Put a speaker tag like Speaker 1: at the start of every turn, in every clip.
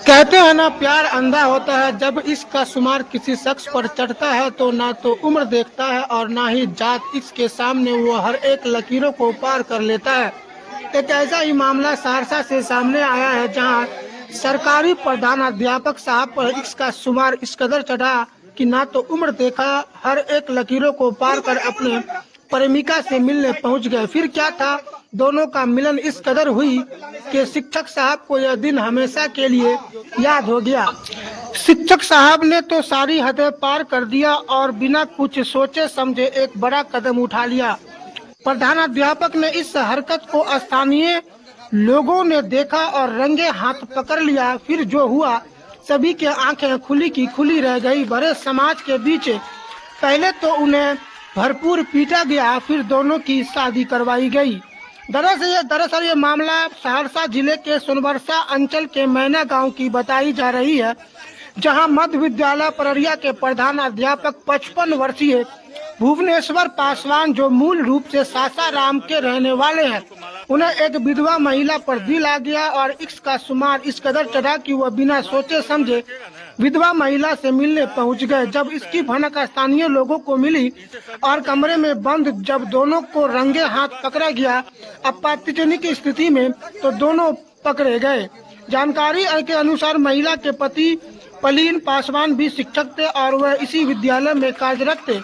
Speaker 1: कहते हैं ना, प्यार अंधा होता है। जब इसका शुमार किसी शख्स पर चढ़ता है तो ना तो उम्र देखता है और ना ही जात। इसके सामने वो हर एक लकीरों को पार कर लेता है। एक ऐसा ही मामला सहरसा से सामने आया है, जहां सरकारी प्रधानाध्यापक साहब पर इसका शुमार इस कदर चढ़ा कि ना तो उम्र देखा, हर एक लकीरों को पार कर अपने प्रेमिका से मिलने पहुंच गए। फिर क्या था, दोनों का मिलन इस कदर हुई कि शिक्षक साहब को यह दिन हमेशा के लिए याद हो गया। शिक्षक साहब ने तो सारी हदें पार कर दिया और बिना कुछ सोचे समझे एक बड़ा कदम उठा लिया। प्रधानाध्यापक ने इस हरकत को स्थानीय लोगों ने देखा और रंगे हाथ पकड़ लिया। फिर जो हुआ, सभी की आंखें खुली की खुली रह गई। बड़े समाज के बीच पहले तो उन्हें भरपूर पीटा गया, फिर दोनों की शादी करवाई गई। दरअसल ये मामला सहरसा जिले के सोनबरसा अंचल के मैना गांव की बताई जा रही है, जहां मध्य विद्यालय पररिया के प्रधानाध्यापक 55 वर्षीय भुवनेश्वर पासवान, जो मूल रूप से सासाराम के रहने वाले हैं, उन्हें एक विधवा महिला पर दिल आ गया और इसका शुमार इस कदर चढ़ा कि वह बिना सोचे समझे विधवा महिला से मिलने पहुंच गए। जब इसकी भनक स्थानीय लोगों को मिली और कमरे में बंद जब दोनों को रंगे हाथ पकड़ा गया आपत्तिजनक स्थिति में, तो दोनों पकड़े गए। जानकारी के अनुसार महिला के पति पलीन पासवान भी शिक्षक थे और वह इसी विद्यालय में कार्यरत थे,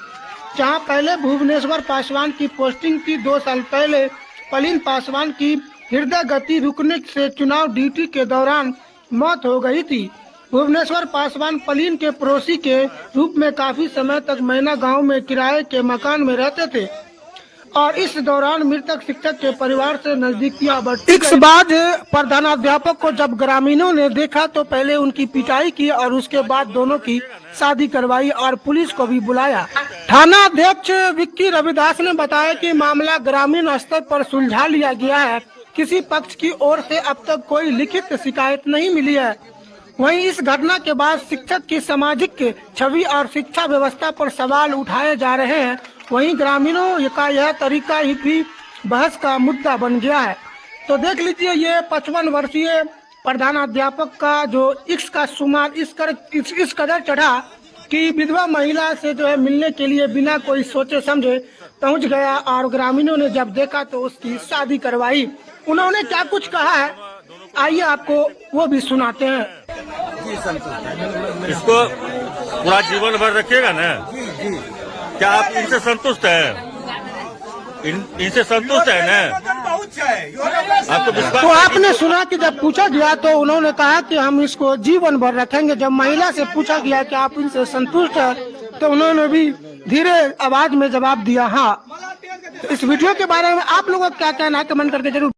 Speaker 1: जहां पहले भुवनेश्वर पासवान की पोस्टिंग थी। 2 साल पहले पलीन पासवान की हृदय गति रुकने से चुनाव ड्यूटी के दौरान मौत हो गई थी। भुवनेश्वर पासवान पलीन के पड़ोसी के रूप में काफी समय तक मैना गांव में किराए के मकान में रहते थे और इस दौरान मृतक शिक्षक के परिवार से नजदीकियां बढ़ती। इसके बाद प्रधानाध्यापक को जब ग्रामीणों ने देखा तो पहले उनकी पिटाई की और उसके बाद दोनों की शादी करवाई और पुलिस को भी बुलाया। थाना अध्यक्ष विक्की रविदास ने बताया कि मामला ग्रामीण स्तर पर सुलझा लिया गया है। किसी पक्ष की ओर से अब तक कोई लिखित शिकायत नहीं मिली है। वहीं इस घटना के बाद शिक्षक की सामाजिक छवि और शिक्षा व्यवस्था पर सवाल उठाए जा रहे हैं। वहीं ग्रामीणों का यह तरीका ही भी बहस का मुद्दा बन गया है। तो देख लीजिए, ये 55 वर्षीय प्रधानाध्यापक का जो इसका शुमार इस कदर चढ़ा कि विधवा महिला से जो है मिलने के लिए बिना कोई सोचे समझे पहुंच गया और ग्रामीणों ने जब देखा तो उसकी शादी करवाई। उन्होंने क्या कुछ कहा है, आइए आपको वो भी सुनाते हैं।
Speaker 2: इसको पूरा जीवन भर रखिएगा ना? क्या आप इनसे संतुष्ट हैं? इनसे संतुष्ट है ना? आपको विश्वास?
Speaker 1: तो आपने सुना कि जब पूछा गया तो उन्होंने कहा कि हम इसको जीवन भर रखेंगे। जब महिला से पूछा गया कि आप इनसे संतुष्ट हैं, तो उन्होंने भी धीरे आवाज में जवाब दिया हाँ। तो इस वीडियो के बारे में आप लोगों का क्या कहना है, कमेंट करके जरूर